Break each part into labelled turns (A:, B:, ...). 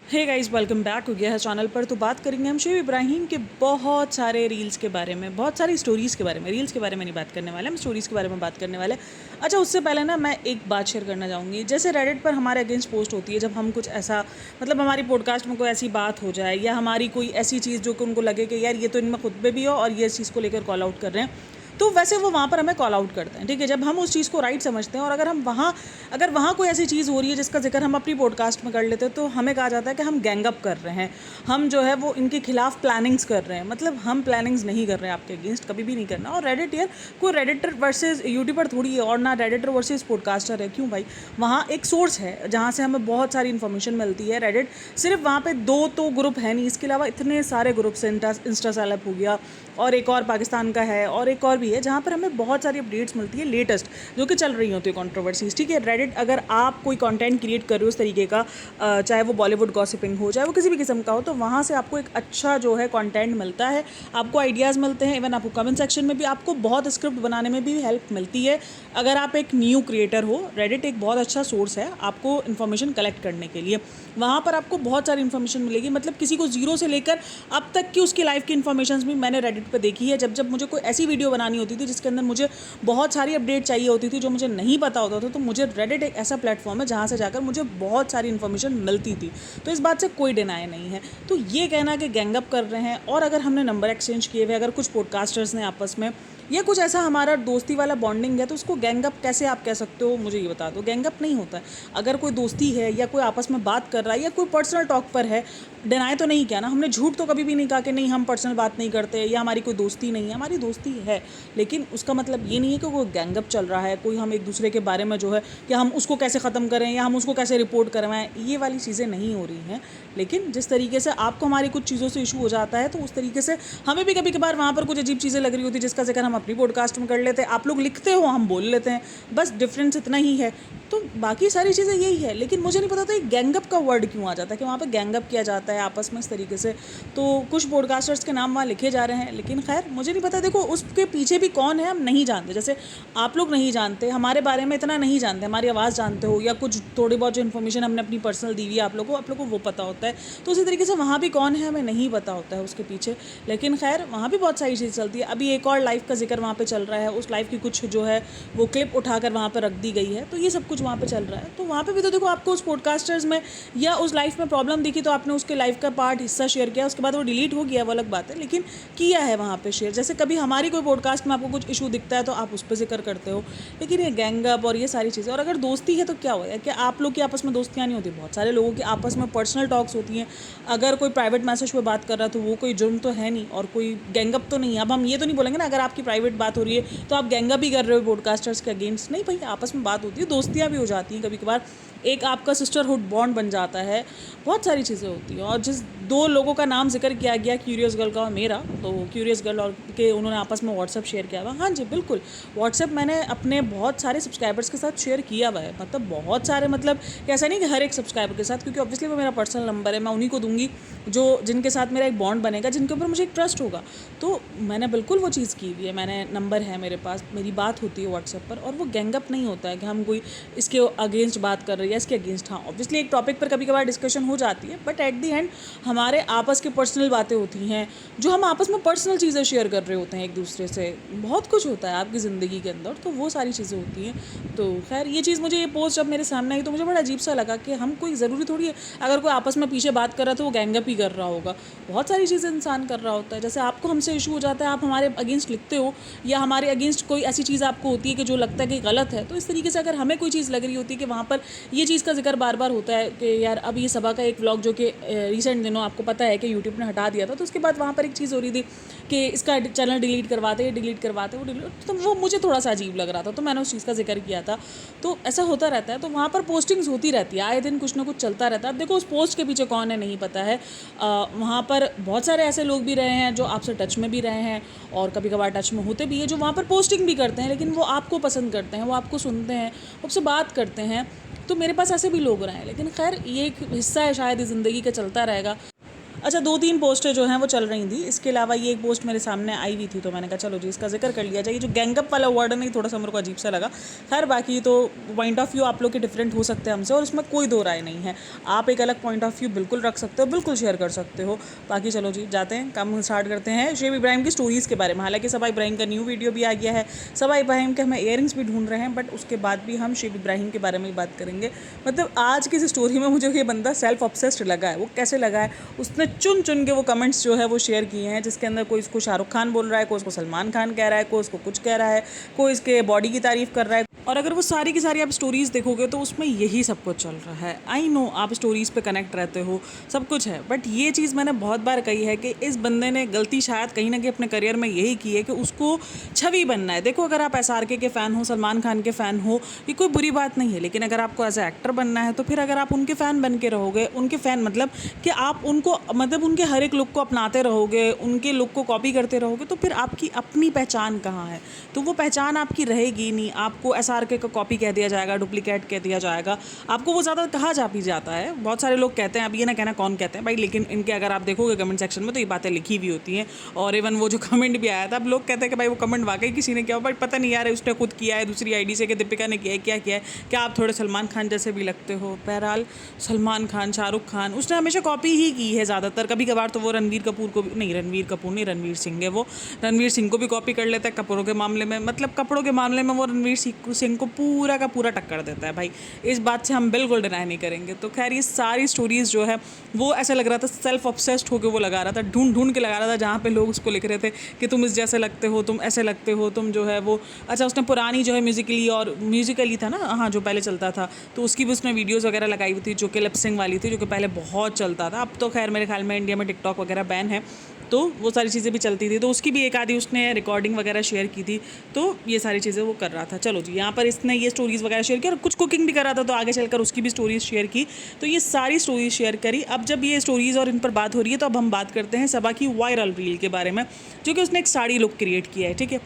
A: Hey guys, welcome back हो गया है चैनल पर। तो बात करेंगे हम शुएब इब्राहिम के बहुत सारे रील्स के बारे में, बहुत सारी स्टोरीज़ के बारे में। रील्स के बारे में नहीं बात करने वाले, हम स्टोरीज़ के बारे में बात करने वाले। अच्छा, उससे पहले ना मैं एक बात शेयर करना चाहूँगी। जैसे रेडिट पर हमारे अगेंस्ट पोस्ट होती है, जब हम कुछ ऐसा मतलब हमारी पॉडकास्ट में कोई ऐसी बात हो जाए या हमारी कोई ऐसी चीज़ जो कि उनको लगे कि यार ये तो इनमें खुद पे भी हो और ये इस चीज़ को लेकर कॉल आउट कर रहे हैं, तो वैसे वो वहाँ पर हमें कॉल आउट करते हैं। ठीक है, जब हम उस चीज़ को राइट समझते हैं और अगर वहाँ कोई ऐसी चीज़ हो रही है जिसका जिक्र हम अपनी पॉडकास्ट में कर लेते हैं, तो हमें कहा जाता है कि हम गैंग अप कर रहे हैं, हम जो है वो इनके खिलाफ प्लानिंग्स कर रहे हैं। मतलब हम प्लानिंग्स नहीं कर रहे हैं आपके अगेंस्ट, कभी भी नहीं करना। और रेडिट यार कोई रेडिटर वर्सेस यूट्यूबर थोड़ी है, और ना रेडिटर वर्सेस पॉडकास्टर है। क्यों भाई, वहाँ एक सोर्स है जहाँ से हमें बहुत सारी इन्फॉर्मेशन मिलती है। रेडिट सिर्फ वहाँ पे 2 तो ग्रुप है नहीं, इसके अलावा इतने सारे ग्रुप्स हैं। इंस्टा सेलेब हो गया, और एक और पाकिस्तान का है, और एक और भी है जहाँ पर हमें बहुत सारी अपडेट्स मिलती है लेटेस्ट, जो कि चल रही होती है कंट्रोवर्सीज। ठीक है, रेडिट अगर आप कोई कंटेंट क्रिएट कर रहे हो उस तरीके का, चाहे वो बॉलीवुड गॉसिपिंग हो, चाहे वो किसी भी किस्म का हो, तो वहाँ से आपको एक अच्छा जो है कंटेंट मिलता है, आपको आइडियाज़ मिलते हैं। इवन आपको कमेंट सेक्शन में भी आपको बहुत स्क्रिप्ट बनाने में भी हेल्प मिलती है। अगर आप एक न्यू क्रिएटर हो, रेडिट एक बहुत अच्छा सोर्स है आपको इन्फॉर्मेशन कलेक्ट करने के लिए। वहाँ पर आपको बहुत सारी इन्फॉर्मेशन मिलेगी, मतलब किसी को जीरो से लेकर अब तक की उसकी लाइफ की इन्फॉर्मेशन भी मैंने रेडिट पे देखी है। जब जब मुझे कोई ऐसी वीडियो बनानी होती थी जिसके अंदर मुझे बहुत सारी अपडेट चाहिए होती थी, जो मुझे नहीं पता होता था, तो मुझे रेडिट एक ऐसा प्लेटफॉर्म है जहाँ से जाकर मुझे बहुत सारी इन्फॉर्मेशन मिलती थी। तो इस बात से कोई डिनाई नहीं है। तो ये कहना कि गैंगअप कर रहे हैं, और अगर हमने नंबर एक्सचेंज किए हुए, अगर कुछ पॉडकास्टर्स ने आपस में या कुछ ऐसा हमारा दोस्ती वाला बॉन्डिंग है, तो उसको गैंगअप कैसे आप कह सकते हो, मुझे ये बता दो। गैंगअप नहीं होता है। अगर कोई दोस्ती है या कोई आपस में बात कर रहा है या कोई पर्सनल टॉक पर है, डिनाई तो नहीं किया ना हमने, झूठ तो कभी भी नहीं कहा कि नहीं हम पर्सनल बात नहीं करते या हमारी कोई दोस्ती नहीं है। हमारी दोस्ती है, लेकिन उसका मतलब ये नहीं है कि कोई गैंगअप चल रहा है, कोई हम एक दूसरे के बारे में जो है कि हम उसको कैसे ख़त्म करें या हम उसको कैसे रिपोर्ट करवाएं, ये वाली चीज़ें नहीं हो रही हैं। लेकिन जिस तरीके से आपको हमारी कुछ चीज़ों से इशू हो जाता है, तो उस तरीके से हमें भी कभी कभार वहाँ पर कुछ अजीब चीज़ें लग रही होती है, जिसका जिक्र हम अपनी पॉडकास्ट में कर लेते हैं। आप लोग लिखते हो, हम बोल लेते हैं, बस डिफरेंस इतना ही है। तो बाकी सारी चीज़ें यही है। लेकिन मुझे नहीं पता था गैंगअप का वर्ड क्यों आ जाता है, कि वहाँ पे गैंगअप किया जाता है आपस में इस तरीके से। तो कुछ पॉडकास्टर्स के नाम वहाँ लिखे जा रहे हैं, लेकिन खैर मुझे नहीं पता। देखो, उसके पीछे भी कौन है हम नहीं जानते। जैसे आप लोग नहीं जानते, हमारे बारे में इतना नहीं जानते, हमारी आवाज़ जानते हो, या कुछ थोड़ी बहुत जो इन्फॉर्मेशन हमने अपनी पर्सनल दी हुई है आप लोगों को वो पता होता है। तो उसी तरीके से वहाँ भी कौन है हमें नहीं पता होता है उसके पीछे। लेकिन खैर वहाँ भी बहुत सारी चीज़ चलती है। अभी एक और लाइफ का जिक्र वहाँ पर चल रहा है, उस लाइफ की कुछ जो है वो क्लिप उठाकर वहाँ पर रख दी गई है। तो ये सब कुछ वहाँ पर चल रहा है। तो वहाँ पे भी तो देखो, आपको उस पॉडकास्टर्स में या उस लाइफ में प्रॉब्लम दिखी, तो आपने उसके लाइफ का पार्ट हिस्सा शेयर किया, उसके बाद वो डिलीट हो गया, वो अलग बात है, लेकिन किया है वहाँ पे शेयर। जैसे कभी हमारी कोई पॉडकास्ट में आपको कुछ इशू दिखता है तो आप उस पर जिक्र करते हो। लेकिन ये गैंगअप और ये सारी चीज़ें, और अगर दोस्ती है तो क्या हुआ है, क्या आप लोग की आपस में दोस्तियाँ नहीं होती? बहुत सारे लोगों की आपस में पर्सनल टॉक्स होती हैं। अगर कोई प्राइवेट मैसेज पर बात कर रहा है तो वो कोई जुर्म तो है नहीं, और कोई गैंगअप तो नहीं है। अब हम ये तो नहीं बोलेंगे ना, अगर आपकी प्राइवेट बात हो रही है तो आप गैंगअप ही कर रहे हो पॉडकास्टर्स के अगेंस्ट। नहीं भाई, आपस में बात होती है, दोस्तियाँ भी हो जाती हैं कभी कभार, एक आपका सिस्टरहुड बॉन्ड बन जाता है, बहुत सारी चीज़ें होती हैं। और जिस 2 लोगों का नाम जिक्र किया गया, क्यूरियस गर्ल का और मेरा, तो क्यूरियस गर्ल और के उन्होंने आपस में व्हाट्सएप शेयर किया हुआ। हाँ जी बिल्कुल, व्हाट्सएप मैंने अपने बहुत सारे सब्सक्राइबर्स के साथ शेयर किया हुआ है। मतलब बहुत सारे, मतलब ऐसा नहीं कि हर एक सब्सक्राइबर के साथ, क्योंकि ऑब्वियसली वो मेरा पर्सनल नंबर है, मैं उन्हीं को दूंगी जो जिनके साथ मेरा एक बॉन्ड बनेगा, जिनके ऊपर मुझे एक ट्रस्ट होगा। तो मैंने बिल्कुल वो चीज़ की हुई है, मैंने नंबर है मेरे पास, मेरी बात होती है व्हाट्सएप पर। और वो गैंगअप नहीं होता है कि हम कोई इसके अगेंस्ट बात कर रहे हैं या इसके अगेंस्ट। हाँ, ऑब्वियसली एक टॉपिक पर कभी कभार डिस्कशन हो जाती है, बट एट दी एंड हमारे आपस की पर्सनल बातें होती हैं, जो हम आपस में पर्सनल चीज़ें शेयर कर रहे होते हैं एक दूसरे से। बहुत कुछ होता है आपकी ज़िंदगी के अंदर, तो वो सारी चीज़ें होती हैं। तो खैर ये चीज़, मुझे ये पोस्ट जब मेरे सामने आई तो मुझे बड़ा अजीब सा लगा कि हम कोई ज़रूरी थोड़ी है अगर कोई आपस में पीछे बात कर रहा है तो वो गैंगअप ही कर रहा होगा। बहुत सारी चीज़ें इंसान कर रहा होता है। जैसे आपको हमसे इशू हो जाता है, आप हमारे अगेंस्ट लिखते हो, या हमारे अगेंस्ट कोई ऐसी चीज़ आपको होती है कि जो लगता है कि गलत है, तो इस तरीके से अगर हमें कोई चीज़ लग रही होती है कि वहाँ पर ये चीज़ का जिक्र बार बार होता है कि यार, अब ये सबा का एक व्लॉग जो कि रिसेंट दिनों आपको पता है कि यूट्यूब ने हटा दिया था, तो उसके बाद वहाँ पर एक चीज़ हो रही थी कि इसका चैनल डिलीट करवाते वो डिलीट, तो वो मुझे थोड़ा सा अजीब लग रहा था, तो मैंने उस चीज़ का जिक्र किया था। तो ऐसा होता रहता है, तो वहाँ पर पोस्टिंग्स होती रहती है, आए दिन कुछ ना कुछ चलता रहता है। अब देखो, उस पोस्ट के पीछे कौन है नहीं पता है। वहाँ पर बहुत सारे ऐसे लोग भी रहे हैं जो आपसे टच में भी रहे हैं, और कभी कभार टच में होते भी हैं, जो वहाँ पर पोस्टिंग भी करते हैं, लेकिन वो आपको पसंद करते हैं, वो आपको सुनते हैं, आपसे बात करते हैं। तो मेरे पास ऐसे भी लोग रहे हैं। लेकिन खैर ये एक हिस्सा है शायद इस ज़िंदगी का, चलता रहेगा। अच्छा 2-3 पोस्टें जो हैं वो चल रही थी, इसके अलावा ये एक पोस्ट मेरे सामने आई हुई थी, तो मैंने कहा चलो जी इसका जिक्र कर लिया जाए। ये जो गैंगअप वाला वर्ड है नहीं, थोड़ा सा मेरे को अजीब सा लगा। खैर बाकी तो पॉइंट ऑफ व्यू आप लोग के डिफरेंट हो सकते हैं हमसे, और इसमें कोई दो राय नहीं है। आप एक अलग पॉइंट ऑफ व्यू बिल्कुल रख सकते हो, बिल्कुल शेयर कर सकते हो। बाकी चलो जी जाते हैं, काम स्टार्ट करते हैं शेब इब्राहिम की स्टोरीज़ के बारे में। हालांकि सबा इब्राहिम का न्यू वीडियो भी आ गया है, सबा इब्राहिम के हमें इयरिंग्स भी ढूंढ रहे हैं, बट उसके बाद भी हम शेब इब्राहिम के बारे में ही बात करेंगे। मतलब आज की इस स्टोरी में मुझे ये बंदा सेल्फ ऑब्सेस्ड लगा है। वो कैसे लगा है, उसने चुन चुन के वो कमेंट्स जो है वो शेयर किए हैं, जिसके अंदर कोई इसको शाहरुख खान बोल रहा है, कोई इसको सलमान खान कह रहा है, कोई इसको कुछ कह रहा है, कोई इसके बॉडी की तारीफ़ कर रहा है। और अगर वो सारी की सारी आप स्टोरीज़ देखोगे तो उसमें यही सब कुछ चल रहा है। आई नो आप स्टोरीज़ पे कनेक्ट रहते हो, सब कुछ है, बट ये चीज़ मैंने बहुत बार कही है कि इस बंदे ने गलती शायद कहीं ना कहीं अपने करियर में यही की है कि उसको छवि बनना है। देखो अगर आप SRK के फ़ैन हो, सलमान खान के फ़ैन हो, ये कोई बुरी बात नहीं है, लेकिन अगर आपको एज ए एक्टर बनना है तो फिर अगर आप उनके फ़ैन बन के रहोगे, उनके फ़ैन मतलब कि आप उनको मतलब उनके हर एक लुक को अपनाते रहोगे, उनके लुक को कॉपी करते रहोगे, तो फिर आपकी अपनी पहचान कहाँ है? तो वो पहचान आपकी रहेगी नहीं। आपको SRK का कॉपी कह दिया जाएगा, डुप्लीकेट कह दिया जाएगा, आपको वो ज़्यादा कहा जा भी जाता है। बहुत सारे लोग कहते हैं, अब ये ना कहना कौन कहते हैं भाई, लेकिन इनके अगर आप देखोगे कमेंट सेक्शन में तो ये बातें लिखी हुई होती हैं। और इवन वो जो कमेंट भी आया था, अब लोग कहते हैं कि भाई वो कमेंट वाकई किसी ने किया, बट पता नहीं यार उसने खुद किया है दूसरी आईडी से कि दीपिका ने किया है, क्या किया है, क्या आप थोड़े सलमान खान जैसे भी लगते हो। बहरहाल सलमान खान, शाहरुख खान, उसने हमेशा कॉपी ही की है ज़्यादातर। कभी कभार तो वो रणवीर कपूर को भी नहीं, रणवीर सिंह है वो, रणवीर सिंह को भी कॉपी कर लेता है कपड़ों के मामले में। मतलब कपड़ों के मामले में वो रणवीर सिंह को पूरा का पूरा टक्कर देता है भाई, इस बात से हम बिल्कुल डिनाई नहीं करेंगे। तो खैर ये सारी स्टोरीज़ जो है वो ऐसा लग रहा था सेल्फ ऑब्सेस्ड होकर वो लगा रहा था, ढूंढ ढूंढ के लगा रहा था, जहाँ पे लोग उसको लिख रहे थे कि तुम इस जैसे लगते हो, तुम ऐसे लगते हो, तुम जो है वो। अच्छा उसने पुरानी जो है म्यूजिकली था ना, हाँ जो पहले चलता था, तो उसकी भी उसने वीडियोज़ वगैरह लगाई हुई थी जो कि लिपसिंग वाली थी, जो कि पहले बहुत चलता था। अब तो खैर मेरे ख्याल में इंडिया में टिकटॉक वगैरह बैन है, तो वो सारी चीज़ें भी चलती थी, तो उसकी भी एक आधी उसने रिकॉर्डिंग वगैरह शेयर की थी। तो ये सारी चीज़ें वो कर रहा था। चलो जी यहाँ पर इसने ये स्टोरीज़ वगैरह शेयर की और कुछ कुकिंग भी कर रहा था, तो आगे चलकर उसकी भी स्टोरीज़ शेयर की। तो ये सारी स्टोरीज़ शेयर करी। अब जब ये स्टोरीज़ और इन पर बात हो रही है, तो अब हम बात करते हैं सबा की वायरल रील के बारे में, जो कि उसने एक साड़ी लुक क्रिएट किया है। ठीक है,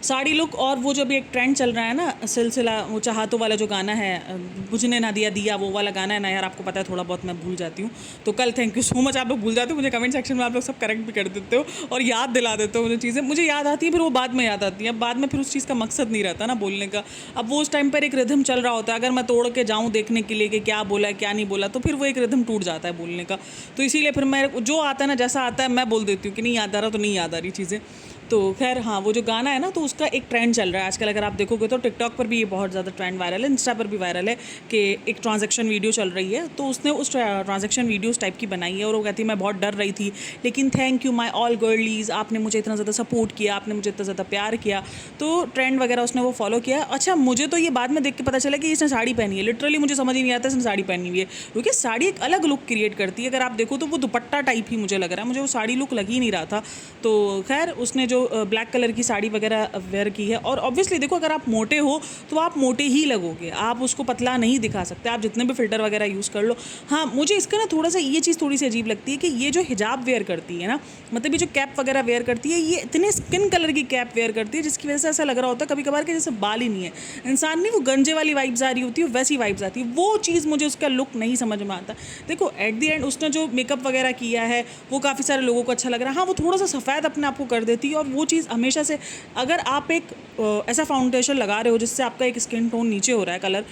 A: साड़ी लुक, और वो जब एक ट्रेंड चल रहा है ना सिलसिला, वो चाहतों वाला जो गाना है, बुझने ना दिया दिया, वो वाला गाना है ना यार, आपको पता है थोड़ा बहुत मैं भूल जाती हूँ, तो कल थैंक यू सो मच आप लोग भूल जाते हो, मुझे कमेंट सेक्शन में आप लोग सब करेक्ट भी कर देते हो और याद दिला देते हो मुझे चीज़ें। मुझे याद आती है, फिर वो बाद में याद आती है, अब बाद में फिर उस चीज़ का मकसद नहीं रहता ना बोलने का। अब वो उस टाइम पर एक रिदम चल रहा होता है, अगर मैं तोड़ के जाऊँ देखने के लिए कि क्या बोला है क्या नहीं बोला, तो फिर वो एक रिदम टूट जाता है बोलने का। तो इसीलिए फिर मैं जो आता है ना, जैसा आता है मैं बोल देती हूँ कि नहीं याद आ रहा तो नहीं याद आ रही चीज़ें। तो खैर हाँ, वो जो गाना है ना, तो उसका एक ट्रेंड चल रहा है आजकल। अगर आप देखोगे तो टिकटॉक पर भी ये बहुत ज़्यादा ट्रेंड वायरल है, इंस्टा पर भी वायरल है कि एक ट्रांजैक्शन वीडियो चल रही है, तो उसने उस ट्रांजैक्शन वीडियोस टाइप की बनाई है और वो कहती है मैं बहुत डर रही थी, लेकिन थैंक यू माय ऑल गर्लीज़, आपने मुझे इतना ज़्यादा सपोर्ट किया, आपने मुझे इतना ज़्यादा प्यार किया। तो ट्रेंड वगैरह उसने वो फॉलो किया। अच्छा मुझे तो ये बाद में देख के पता चला कि इसने साड़ी पहनी है। लिटरली मुझे समझ ही नहीं आता इसने साड़ी पहनी हुई है, क्योंकि साड़ी एक अलग लुक क्रिएट करती है। अगर आप देखो तो वो दुपट्टा टाइप ही मुझे लग रहा है, मुझे वो साड़ी लुक लग ही नहीं रहा था। तो खैर उसने जो ब्लैक कलर की साड़ी वगैरह वेयर की है, और ऑब्वियसली देखो अगर आप मोटे हो तो आप मोटे ही लगोगे, आप उसको पतला नहीं दिखा सकते, आप जितने भी फिल्टर वगैरह यूज़ कर लो। हाँ मुझे इसका ना थोड़ा सा ये चीज़ थोड़ी सी अजीब लगती है कि ये जो हिजाब वेयर करती है ना, मतलब ये जो कैप वगैरह वेयर करती है, ये इतने स्किन कलर की कैप वेयर करती है जिसकी वजह से ऐसा लग रहा होता है कभी कभार कि जैसे बाल ही नहीं है इंसान, नहीं वो गंजे वाली वाइब्स आ रही होती है, वैसी वाइब्स आती है। वो चीज़ मुझे उसका लुक नहीं समझ में आता। देखो एट द एंड उसने जो मेकअप वगैरह किया है वो काफ़ी सारे लोगों को अच्छा लग रहा है। हाँ वो थोड़ा सा सफ़ेद अपने आप को कर देती है, और वो चीज़ हमेशा से, अगर आप एक ऐसा फाउंडेशन लगा रहे हो जिससे आपका एक स्किन टोन नीचे हो रहा है, कलर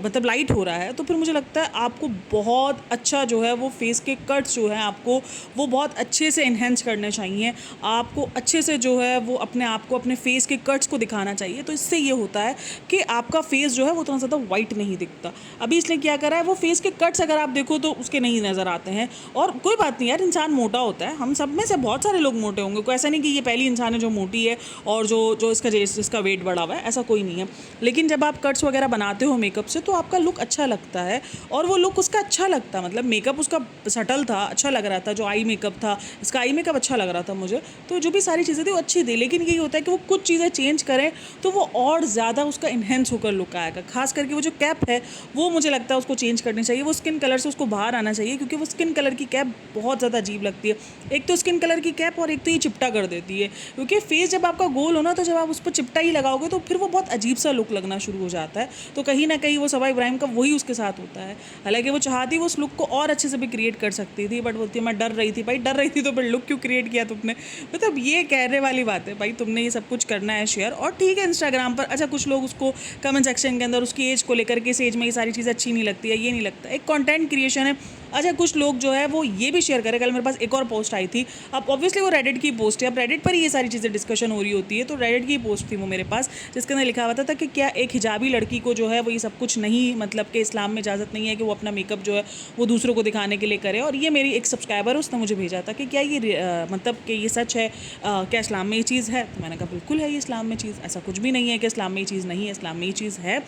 A: मतलब लाइट हो रहा है, तो फिर मुझे लगता है आपको बहुत अच्छा जो है वो फेस के कट्स जो है आपको वो बहुत अच्छे से इन्हेंस करने चाहिए। आपको अच्छे से जो है वो अपने आप को, अपने फेस के कट्स को दिखाना चाहिए। तो इससे ये होता है कि आपका फेस जो है वो उतना ज़्यादा वाइट नहीं दिखता। अभी इसने क्या करा है, वो फेस के कट्स अगर आप देखो तो उसके नहीं नज़र आते हैं। और कोई बात नहीं यार, इंसान मोटा होता है, हम सब में से बहुत सारे लोग मोटे होंगे, कोई ऐसा नहीं कि ये पहली इंसान है जो मोटी है और जो इसका वेट बढ़ा हुआ है, ऐसा कोई नहीं है। लेकिन जब आप कट्स वगैरह बनाते हो मेकअप से तो आपका लुक अच्छा लगता है, और वो लुक उसका अच्छा लगता, मतलब मेकअप उसका सटल था, अच्छा लग रहा था। जो आई मेकअप था, इसका आई मेकअप अच्छा लग रहा था मुझे, तो जो भी सारी चीज़ें थी वो अच्छी थी। लेकिन यही होता है कि वो कुछ चीज़ें चेंज करें तो वो और ज़्यादा उसका इन्हेंस होकर लुक आएगा। खास करके वो जो कैप है वो मुझे लगता है उसको चेंज करनी चाहिए, वो स्किन कलर से उसको बाहर आना चाहिए, क्योंकि वो स्किन कलर की कैप बहुत ज़्यादा अजीब लगती है। एक तो स्किन कलर की कैप, और एक तो ये चिपटा कर देती है। क्योंकि फेस जब आपका गोल हो ना, तो जब आप उस पर चिपटा ही लगाओगे तो फिर वो बहुत अजीब सा लुक लगना शुरू हो जाता है। तो कहीं ना कहीं वो सबा इब्राहिम का वही उसके साथ होता है। हालांकि वो चाहती वो उस लुक को और अच्छे से भी क्रिएट कर सकती थी, बट बोलती है मैं डर रही थी। भाई डर रही थी तो फिर लुक क्यों क्रिएट किया तुमने? मतलब ये कहने वाली बात है भाई, तुमने ये सब कुछ करना है शेयर, और ठीक है इंस्टाग्राम पर। अच्छा, कुछ लोग उसको कमेंट सेक्शन के अंदर उसकी एज को लेकर के, इस एज में ये सारी चीज़ें अच्छी नहीं लगती है, ये नहीं लगता, एक कंटेंट क्रिएशन है। अच्छा, कुछ लोग जो है वो ये भी शेयर करें। कल मेरे पास एक और पोस्ट आई थी, अब ऑब्वियसली वो रेडिट की पोस्ट है, अब रेडिट पर ही ये सारी चीज़ें डिस्कशन हो रही होती है, तो रेडिट की पोस्ट थी वो मेरे पास, जिसके अंदर लिखा हुआ था कि क्या एक हिजाबी लड़की को जो है वो ये सब कुछ नहीं, मतलब कि इस्लाम में इजाज़त नहीं है कि वो अपना मेकअप जो है वो दूसरों को दिखाने के लिए करे। और ये मेरी एक सब्सक्राइबर है, उसने मुझे भेजा था कि क्या ये मतलब कि ये सच है, क्या इस्लाम में ये चीज़ है? तो मैंने कहा बिल्कुल है ये इस्लाम में चीज़, ऐसा कुछ भी नहीं है कि इस्लाम में ये चीज़ नहीं है, इस्लाम में ये चीज़ है।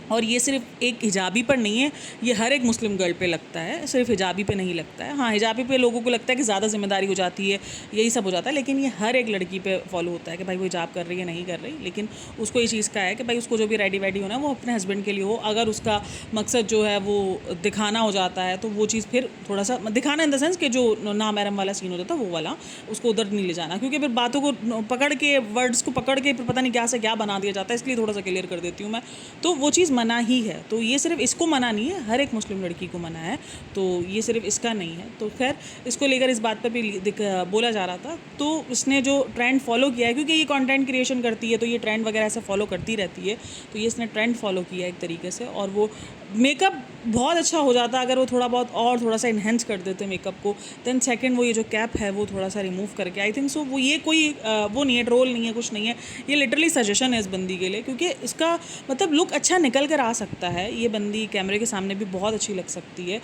A: और ये सिर्फ एक हिजाबी पर नहीं है, ये हर एक मुस्लिम गर्ल पे लगता है, सिर्फ हिजाबी पे नहीं लगता है। हाँ, हिजाबी पे लोगों को लगता है कि ज़्यादा जिम्मेदारी हो जाती है, यही सब हो जाता है, लेकिन ये हर एक लड़की पे फॉलो होता है कि भाई वो हिजाब कर रही है नहीं कर रही, लेकिन उसको ये चीज़ का है कि भाई उसको जो भी रेडी वेडी होना है वो अपने हस्बैंड के लिए हो। अगर उसका मकसद जो है वो दिखाना हो जाता है तो वो चीज़ फिर थोड़ा सा दिखाना इन द सेंस कि जो नामहरम वाला सीन होता था वो वाला, उसको उधर नहीं ले जाना, क्योंकि फिर बातों को पकड़ के, वर्ड्स को पकड़ के फिर पता नहीं क्या से क्या बना दिया जाता है, इसलिए थोड़ा सा क्लियर कर देती हूँ मैं। तो वो चीज़ मना ही है, तो ये सिर्फ इसको मना नहीं है, हर एक मुस्लिम लड़की को मना है, तो ये सिर्फ इसका नहीं है। तो खैर इसको लेकर इस बात पर भी बोला जा रहा था। तो इसने जो ट्रेंड फॉलो किया है, क्योंकि ये कंटेंट क्रिएशन करती है तो ये ट्रेंड वगैरह ऐसे फॉलो करती रहती है, तो ये इसने ट्रेंड फॉलो किया एक तरीके से। और वो मेकअप बहुत अच्छा हो जाता अगर वो थोड़ा बहुत और थोड़ा सा इन्हेंस कर देते मेकअप को। देन सेकंड, वो ये जो कैप है वो थोड़ा सा रिमूव करके, आई थिंक सो वो ये कोई वो नहीं है, ट्रोल नहीं है, कुछ नहीं है, ये लिटरली सजेशन है इस बंदी के लिए, क्योंकि इसका मतलब लुक अच्छा निकल कर आ सकता है। ये बंदी कैमरे के सामने भी बहुत अच्छी लग सकती है,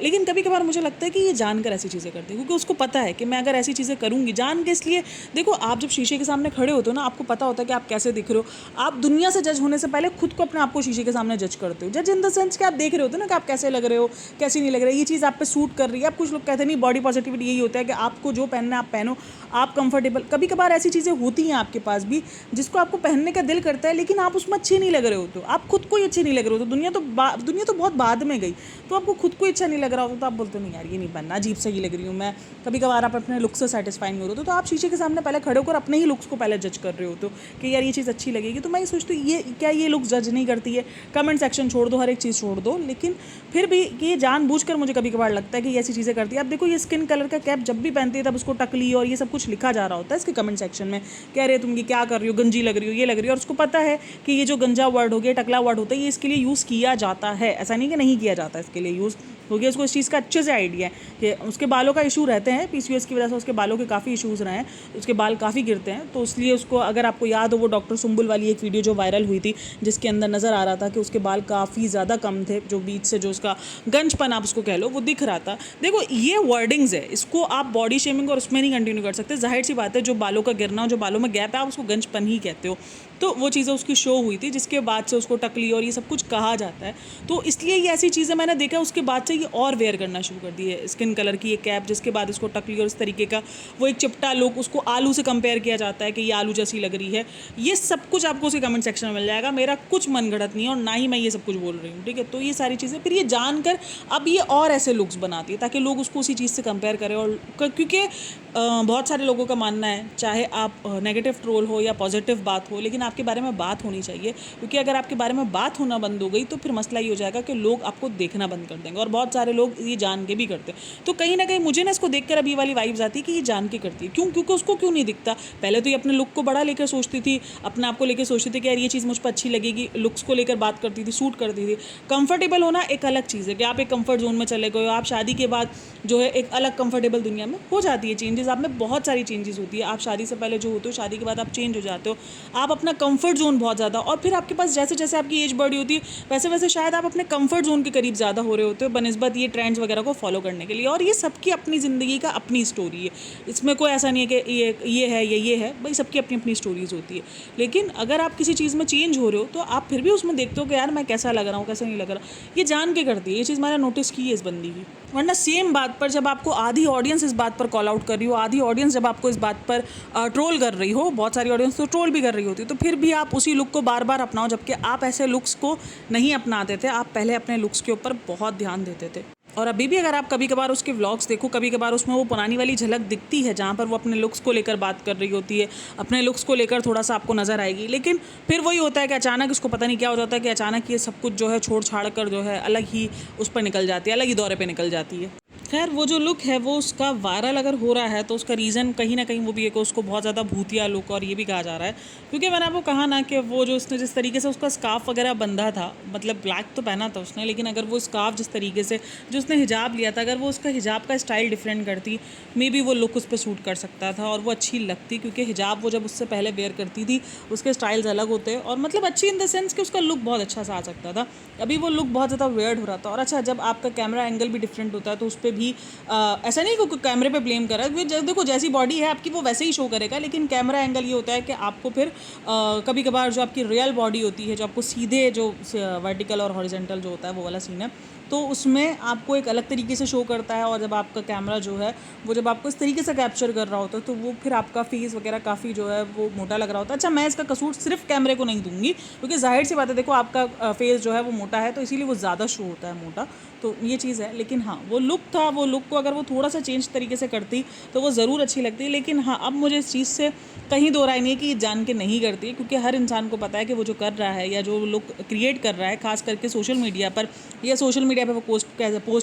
A: लेकिन कभी कभार मुझे लगता है कि ये जानकर ऐसी चीज़ें करती है, क्योंकि उसको पता है कि मैं अगर ऐसी चीज़ें करूँगी जान के, इसलिए देखो आप जब शीशे के सामने खड़े होते हो ना, आपको पता होता है कि आप कैसे दिख रहे हो। आप दुनिया से जज होने से पहले खुद को अपने आप को शीशे के सामने जज करते हो, जज इन द सेंस कि आप देख रहे होते हो ना कि आप कैसे लग रहे हो, कैसी नहीं लग रही, ये चीज़ आप पे सूट कर रही है। अब कुछ लोग कहते हैं नहीं, बॉडी पॉजिटिविटी यही होता है कि आपको जो पहनना है आप पहनो, आप कंफर्टेबल। कभी कभार ऐसी चीज़ें होती हैं आपके पास भी जिसको आपको पहनने का दिल करता है, लेकिन आप उसमें अच्छे नहीं लग रहे हो, तो आप खुद को ही अच्छे नहीं लग रहे हो, तो दुनिया तो बहुत बाद में गई, तो आपको खुद को अच्छा नहीं लग रहा होता, तो आप बोलते हो नहीं यार ये नहीं पहनना, अजीब सा ही लग रही हूँ मैं। कभी कभार आप अपने लुक से सेटिस्फाई नहीं हो रहे हो, तो आप शीशे के सामने पहले खड़े होकर अपने ही लुक्स को पहले जज कर रहे हो, तो कि यार ये चीज़ अच्छी लगेगी। तो मैं ये सोचती हूँ, ये क्या ये लुक्स जज नहीं करती है? कमेंट सेक्शन छोड़ दो, हर एक चीज़ छोड़ दो, लेकिन फिर भी ये जानबूझकर मुझे कभी कभार लगता है कि ये ऐसी चीज़ें करती है। अब देखो ये स्किन कलर का कैप जब भी पहनती है तब उसको टकली और ये सब कुछ लिखा जा रहा होता है इसके कमेंट सेक्शन में, कह रहे तुम ये क्या कर रही हो, गंजी लग रही हो, ये लग रही हो। और उसको पता है कि ये जो गंजा वर्ड हो गया, टकला वर्ड होता है, ये इसके लिए यूज़ किया जाता है, ऐसा नहीं कि नहीं किया जाता इसके लिए यूज़ हो गया। उसको इस चीज़ का अच्छे से आइडिया है कि उसके बालों का इशू रहते हैं, पीसीओएस की वजह से उसके बालों के काफ़ी इशूज़ रहे हैं, उसके बाल काफ़ी गिरते हैं, तो इसलिए उसको, अगर आपको याद हो वो डॉक्टर सुम्बुल वाली एक वीडियो जो वायरल हुई थी जिसके अंदर नज़र आ रहा था कि उसके बाल काफ़ी ज़्यादा कम थे, जो बीच से जो उसका गंजपन आप उसको कह लो वो दिख रहा था। देखो ये वर्डिंग्स है, इसको आप बॉडी शेमिंग और उसमें नहीं कंटिन्यू कर सकते। जाहिर सी बात है, जो बालों का गिरना, जो बालों में गैप है, आप उसको गंजपन ही कहते हो। तो वो चीज़ें उसकी शो हुई थी जिसके बाद से उसको टकली और ये सब कुछ कहा जाता है, तो इसलिए ये ऐसी चीज़ें मैंने देखा उसके बाद से ये और वेयर करना शुरू कर दी है, स्किन कलर की ये कैप, जिसके बाद इसको टकली और इस तरीके का वो एक चिपटा लुक, उसको आलू से कंपेयर किया जाता है कि ये आलू जैसी लग रही है। ये सब कुछ आपको उसके कमेंट सेक्शन में मिल जाएगा, मेरा कुछ मन गढ़त नहीं है और ना ही मैं ये सब कुछ बोल रही हूँ, ठीक है। तो ये सारी चीज़ें फिर ये जानकर अब ये और ऐसे लुक्स बनाती है ताकि लोग उसको उसी चीज़ से कंपेयर करें। और क्योंकि बहुत सारे लोगों का मानना है, चाहे आप नेगेटिव ट्रोल हो या पॉजिटिव बात हो, लेकिन आपके बारे में बात होनी चाहिए, क्योंकि अगर आपके बारे में बात होना बंद हो गई तो फिर मसला ये हो जाएगा कि लोग आपको देखना बंद कर देंगे, और बहुत सारे लोग ये जान के भी करते हैं। तो कहीं ना कहीं मुझे ना इसको देखकर अभी वाली वाइब्स आती है कि ये जान के करती है। क्यों? क्योंकि उसको क्यों नहीं दिखता? पहले तो ये अपने लुक को बड़ा लेकर सोचती थी, अपने आप को लेकर सोचती थी कि यार ये चीज़ मुझ पर अच्छी लगेगी, लुक्स को लेकर बात करती थी, सूट करती थी। कंफर्टेबल होना एक अलग चीज़ है कि आप एक कंफर्ट जोन में चले गए हो, आप शादी के बाद जो है एक अलग कंफर्टेबल दुनिया में हो जाती है चेंजेस, आप में बहुत सारी चेंजेस होती है। आप शादी से पहले जो होते हो, शादी के बाद आप चेंज हो जाते हो, आप अपना कंफर्ट जोन बहुत ज़्यादा, और फिर आपके पास जैसे जैसे आपकी एज बड़ी होती है वैसे वैसे शायद आप अपने कंफर्ट जोन के करीब ज़्यादा हो रहे होते हो बनस्बत ये ट्रेंड्स वगैरह को फॉलो करने के लिए। और ये सबकी अपनी ज़िंदगी का अपनी स्टोरी है, इसमें कोई ऐसा नहीं है कि ये है ये है, भाई सबकी अपनी अपनी स्टोरीज़ होती है। लेकिन अगर आप किसी चीज़ में चेंज हो रहे हो तो आप फिर भी उसमें देखते हो कि यार मैं कैसा लग रहा हूँ, कैसा नहीं लग रहा, ये जान के करती है। ये चीज़ मैंने नोटिस की है इस बंदी की। वरना सेम बात पर जब आपको आधी ऑडियंस इस बात पर कॉल आउट कर रही हो, आधी ऑडियंस जब आपको इस बात पर ट्रोल कर रही हो, बहुत सारी ऑडियंस तो ट्रोल भी कर रही होती है, तो फिर भी आप उसी लुक को बार बार अपनाओ, जबकि आप ऐसे लुक्स को नहीं अपनाते थे, आप पहले अपने लुक्स के ऊपर बहुत ध्यान देते थे। और अभी भी अगर आप कभी कभार उसके व्लॉग्स देखो, कभी कभार उसमें वो पुरानी वाली झलक दिखती है जहाँ पर वो अपने लुक्स को लेकर बात कर रही होती है, अपने लुक्स को लेकर थोड़ा सा आपको नज़र आएगी। लेकिन फिर वही होता है कि अचानक उसको पता नहीं क्या हो जाता है कि अचानक ये सब कुछ जो है छोड़ छाड़ कर जो है अलग ही उस पर निकल जाती है, अलग ही दौरे पर निकल जाती है। खैर वो जो लुक है वो उसका वायरल अगर हो रहा है तो उसका रीज़न कहीं ना कहीं वो भी है कि उसको बहुत ज़्यादा भूतिया लुक और ये भी कहा जा रहा है, क्योंकि मैंने आपको कहा ना कि वो जो उसने जिस तरीके से उसका स्कार्फ वगैरह बंधा था, मतलब ब्लैक तो पहना था उसने, लेकिन अगर वो स्कार्फ जिस तरीके से जो उसने हिजाब लिया था, अगर वो उसका हिजाब का स्टाइल डिफरेंट करती, मे बी वो लुक उस पर सूट कर सकता था और वो अच्छी लगती, क्योंकि हिजाब वो जब उससे पहले वेयर करती थी उसके स्टाइल्स अलग होते और मतलब अच्छी इन द सेंस कि उसका लुक बहुत अच्छा सा आ सकता था। अभी वो लुक बहुत ज़्यादा वियर्ड हो रहा था। और अच्छा, जब आपका कैमरा एंगल भी डिफरेंट होता है तो उस पर भी ऐसा नहीं कि कैमरे पे ब्लेम कर रहा है, क्योंकि देखो जैसी बॉडी है आपकी वो वैसे ही शो करेगा, लेकिन कैमरा एंगल ये होता है कि आपको फिर कभी कभार जो आपकी रियल बॉडी होती है, जो आपको सीधे जो वर्टिकल और हॉरिजेंटल जो होता है वो वाला सीन है, तो उसमें आपको एक अलग तरीके से शो करता है। और जब आपका कैमरा जो है वो जब आपको इस तरीके से कैप्चर कर रहा होता है तो वो फिर आपका फेस वगैरह काफ़ी जो है वो मोटा लग रहा होता है। अच्छा, मैं इसका कसूर सिर्फ कैमरे को नहीं दूंगी, क्योंकि जाहिर सी बात है, देखो आपका फेस जो है वो मोटा है तो इसीलिए वो ज़्यादा शो होता है मोटा, तो ये चीज़ है। लेकिन हाँ, वो लुक था, वो लुक को अगर वो थोड़ा सा चेंज तरीके से करती तो वो ज़रूर अच्छी लगती। लेकिन हाँ, अब मुझे इस चीज़ से कहीं दो राय नहीं है कि ये जान के नहीं करती, क्योंकि हर इंसान को पता है कि वो जो कर रहा है या जो लुक क्रिएट कर रहा है, खास करके सोशल मीडिया पर या सोशल मीडिया पर वो पोस्ट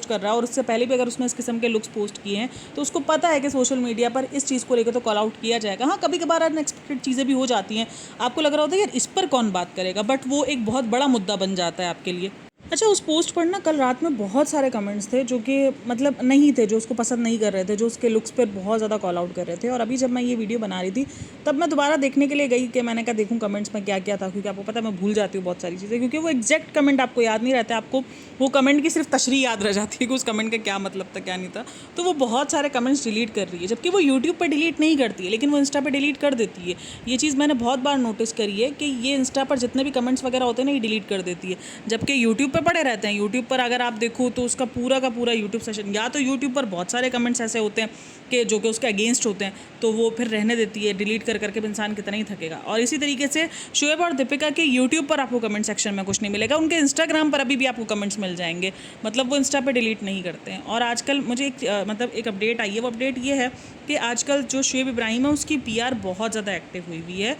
A: कर रहा है, और उससे पहले भी अगर उसने इस किस्म के लुक्स पोस्ट किए हैं तो उसको पता है कि सोशल मीडिया पर इस चीज़ को लेकर तो कॉल आउट किया जाएगा। हाँ, कभी कभार अनएक्सपेक्टेड चीज़ें भी हो जाती हैं, आपको लग रहा होता है यार इस पर कौन बात करेगा, बट वो एक बहुत बड़ा मुद्दा बन जाता है आपके लिए। अच्छा, उस पोस्ट पर ना कल रात में बहुत सारे कमेंट्स थे जो कि मतलब नहीं थे, जो उसको पसंद नहीं कर रहे थे, जो उसके लुक्स पर बहुत ज़्यादा कॉल आउट कर रहे थे। और अभी जब मैं ये वीडियो बना रही थी तब मैं दोबारा देखने के लिए गई कि मैंने कहा देखूं कमेंट्स में क्या क्या था, क्योंकि आपको पता है मैं भूल जाती हूँ बहुत सारी चीज़ें, क्योंकि वो एग्जैक्ट कमेंट आपको याद नहीं रहता, आपको वो कमेंट की सिर्फ तशरीह याद रह जाती है कि उस कमेंट का क्या मतलब था क्या नहीं था। तो वो बहुत सारे कमेंट्स डिलीट कर रही है, जबकि वो यूट्यूब पर डिलीट नहीं करती है, लेकिन वो इंस्टा पर डिलीट कर देती है। ये चीज़ मैंने बहुत बार नोटिस करी है कि ये इंस्टा पर जितने भी कमेंट्स वगैरह होते हैं ना, ये डिलीट कर देती है, जबकि यूट्यूब पर पड़े रहते हैं। यूट्यूब पर अगर आप देखो तो उसका पूरा का पूरा यूट्यूब सेशन, या तो यूट्यूब पर बहुत सारे कमेंट्स ऐसे होते हैं कि जो कि उसके अगेंस्ट होते हैं, तो वो फिर रहने देती है, डिलीट कर करके इंसान कितना ही थकेगा। और इसी तरीके से शोएब और दीपिका के यूट्यूब पर आपको कमेंट सेक्शन में कुछ नहीं मिलेगा, उनके इंस्टाग्राम पर अभी भी आपको कमेंट्स मिल जाएंगे, मतलब वो इंस्टा पर डिलीट नहीं करते हैं। और आजकल मुझे एक अपडेट आई है, वो अपडेट ये है कि आजकल जो शोएब इब्राहिम है उसकी PR बहुत ज़्यादा एक्टिव हुई है।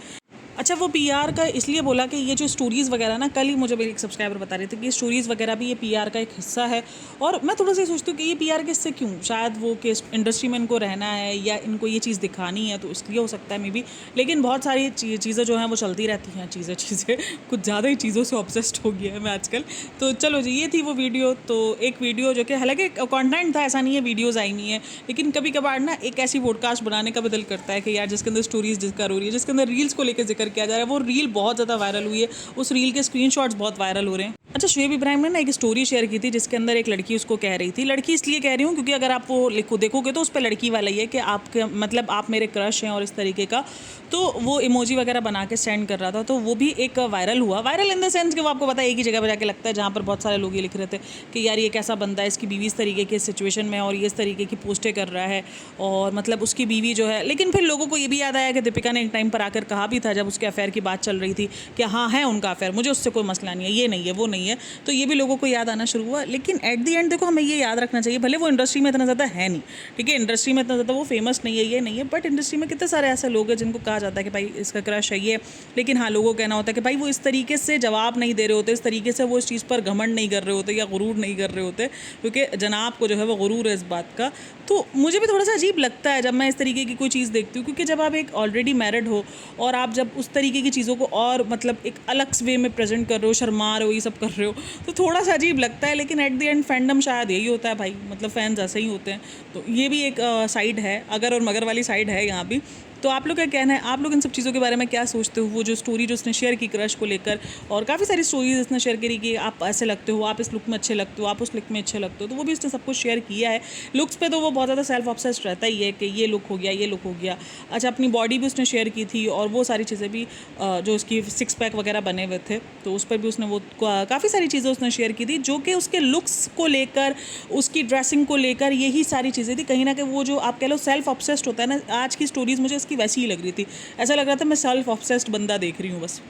A: अच्छा, वो PR का इसलिए बोला कि ये जो स्टोरीज़ वगैरह ना, कल ही मुझे मेरी एक सब्सक्राइबर बता रहे थे कि ये स्टोरीज़ वगैरह भी ये PR का एक हिस्सा है। और मैं थोड़ा सा सोचती हूँ कि ये PR के हिस्से क्यों, शायद वो कि इंडस्ट्री में इनको रहना है या इनको ये चीज़ दिखानी है, तो इसलिए हो सकता है मे बी। लेकिन बहुत सारी चीज़ें जो हैं वो चलती रहती हैं, चीज़ें कुछ ज़्यादा ही चीज़ों से ऑब्सेस्ड हो गया है मैं आजकल। तो चलो जी, ये थी वो वीडियो। तो एक वीडियो जो कि हालांकि कॉन्टेंट था, ऐसा नहीं है वीडियोज़ आई नहीं है, लेकिन कभी कभार ना एक ऐसी पॉडकास्ट बनाने का भी दिल करता है कि यार जिसके अंदर स्टोरीज़ जिक्र हो रही है, जिसके अंदर रील्स को लेकर जिक्र किया जा रहा है, वो रील बहुत ज़्यादा वायरल हुई है, उस रील के स्क्रीनशॉट्स बहुत वायरल हो रहे हैं। अच्छा, शोएब इब्राहिम ने ना एक स्टोरी शेयर की थी जिसके अंदर एक लड़की उसको कह रही थी, लड़की इसलिए कह रही हूँ क्योंकि अगर आप वो देखोगे तो उस पर लड़की वाला ही है कि आपके मतलब आप मेरे क्रश हैं और इस तरीके का, तो वो इमोजी वगैरह बना के सेंड कर रहा था, तो वो भी एक वायरल हुआ। वायरल इन द सेंस कि वो आपको पता है एक ही जगह पर जाके लगता है जहाँ पर बहुत सारे लोग ये लिख रहे थे कि यार ये कैसा बंदा है, इसकी बीवी इस तरीके की सिचुएशन में और ये इस तरीके की पोस्टें कर रहा है, और मतलब उसकी बीवी जो है। लेकिन फिर लोगों को ये भी याद आया कि दीपिका ने एक टाइम पर आकर कहा भी था जब उसके अफेयर की बात चल रही थी कि हाँ है उनका अफेयर, मुझे उससे कोई मसला नहीं है, ये नहीं है वो नहीं है, तो ये भी लोगों को याद आना शुरू हुआ। लेकिन एट द एंड देखो, हमें ये याद रखना चाहिए, भले वो इंडस्ट्री में इतना ज़्यादा है नहीं, ठीक है, इंडस्ट्री में इतना ज़्यादा वो फेमस नहीं है, ये नहीं है, बट इंडस्ट्री में कितने सारे ऐसे लोग हैं जिनको कहा जाता है कि भाई इसका क्रश है ये, लेकिन हाँ लोगों को कहना होता है कि भाई वो इस तरीके से जवाब नहीं दे रहे होते, इस तरीके से वो इस चीज़ पर घमंड नहीं कर रहे होते या गुरूर नहीं कर रहे होते, क्योंकि जनाब को जो है वो गुरूर है इस बात का। तो मुझे भी थोड़ा सा अजीब लगता है जब मैं इस तरीके की कोई चीज़ देखती हूँ, क्योंकि जब आप एक ऑलरेडी मैरिड हो और आप जब उस तरीके की चीज़ों को और मतलब एक अलग वे में प्रेजेंट कर रहे हो, शर्मा रहे हो, ये सब कर रहे हो, तो थोड़ा सा अजीब लगता है। लेकिन एट द एंड फैंडम शायद यही होता है भाई, मतलब फैंस ऐसे ही होते हैं, तो ये भी एक साइड है, अगर और मगर वाली साइड है यहाँ भी। तो आप लोग क्या कहना है, आप लोग इन सब चीज़ों के बारे में क्या सोचते हो? वो जो स्टोरी जो उसने शेयर की क्रश को लेकर, और काफ़ी सारी स्टोरीज उसने शेयर करी कि आप ऐसे लगते हो, आप इस लुक में अच्छे लगते हो, आप उस लुक में अच्छे लगते हो, तो वो भी उसने सब कुछ शेयर किया है। लुक्स पे तो वो बहुत ज़्यादा सेल्फ ऑब्सेस्ड रहता ही है कि ये लुक हो गया, ये लुक हो गया। अच्छा, अपनी बॉडी भी उसने शेयर की थी और वो सारी चीज़ें भी, जो उसकी 6 पैक वगैरह बने हुए थे, तो उस पर भी उसने वो काफ़ी सारी चीज़ें उसने शेयर की थी, जो कि उसके लुक्स को लेकर, उसकी ड्रेसिंग को लेकर, यही सारी चीज़ें थी। कहीं ना कहीं वो जो आप कह लो सेल्फ ऑब्सेस्ड होता है ना, आज की स्टोरीज़ मुझे इसकी वैसी ही लग रही थी, ऐसा लग रहा था मैं सेल्फ ऑब्सेस्ड बंदा देख रही हूँ बस।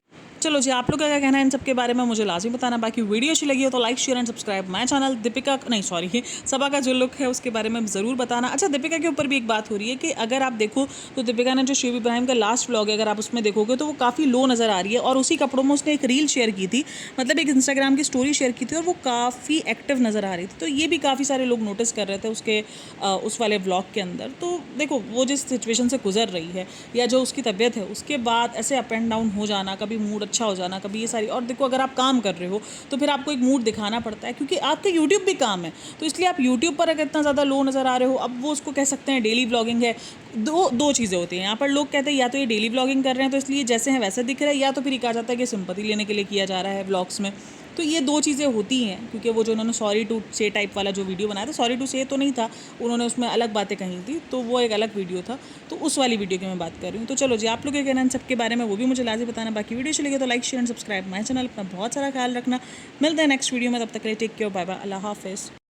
A: चलो जी, आप लोग का क्या कहना है इन सब के बारे में मुझे लाजमी बताना। बाकी वीडियो अच्छी लगी हो तो like share and subscribe my channel. Deepika नहीं सॉरी सबा का जो लुक है उसके बारे में ज़रूर बताना। अच्छा, दीपिका के ऊपर भी एक बात हो रही है कि अगर आप देखो तो दीपिका ने जो शुएब इब्राहिम का लास्ट व्लॉग है, अगर आप उसमें देखोगे तो वो काफ़ी लो नज़र आ रही है, और उसी कपड़ों में उसने एक रील शेयर की थी, मतलब एक इंस्टाग्राम की स्टोरी शेयर की थी, और वो काफ़ी एक्टिव नज़र आ रही थी। तो ये भी काफ़ी सारे लोग नोटिस कर रहे थे उसके उस वाले व्लॉग के अंदर। तो देखो, वो जिस सिचुएशन से गुजर रही है या जो उसकी तबीयत है, उसके बाद ऐसे अप एंड डाउन हो जाना, कभी मूड अच्छा हो जाना, कभी ये सारी, और देखो अगर आप काम कर रहे हो तो फिर आपको एक मूड दिखाना पड़ता है, क्योंकि आपका यूट्यूब भी काम है। तो इसलिए आप यूट्यूब पर अगर इतना ज़्यादा लो नज़र आ रहे हो, अब वो उसको कह सकते हैं डेली व्लॉगिंग है। दो चीज़ें होती हैं यहाँ पर। लोग कहते हैं या तो ये डेली व्लॉगिंग कर रहे हैं तो इसलिए जैसे हैं वैसे दिख रहा है, या तो फिर ये कहा जाता है कि सिंपैथी लेने के लिए किया जा रहा है व्लॉग्स में। तो ये दो चीज़ें होती हैं, क्योंकि वो जो उन्होंने सॉरी टू से टाइप वाला जो वीडियो बनाया था, सॉरी टू से तो नहीं था, उन्होंने उसमें अलग बातें कही थी, तो वो एक अलग वीडियो था। तो उस वाली वीडियो की मैं बात कर रही हूँ। तो चलो जी, आप लोग क्या कहना है इन सब के बारे में वो भी मुझे लाजमी बताना। बाकी वीडियो चलेगी तो like share and subscribe my channel. अपना बहुत सारा ख्याल रखना। मिलते हैं नेक्स्ट वीडियो में, तब तक के लिए टेक केयर, बाय बाय, अल्लाह हाफिज़।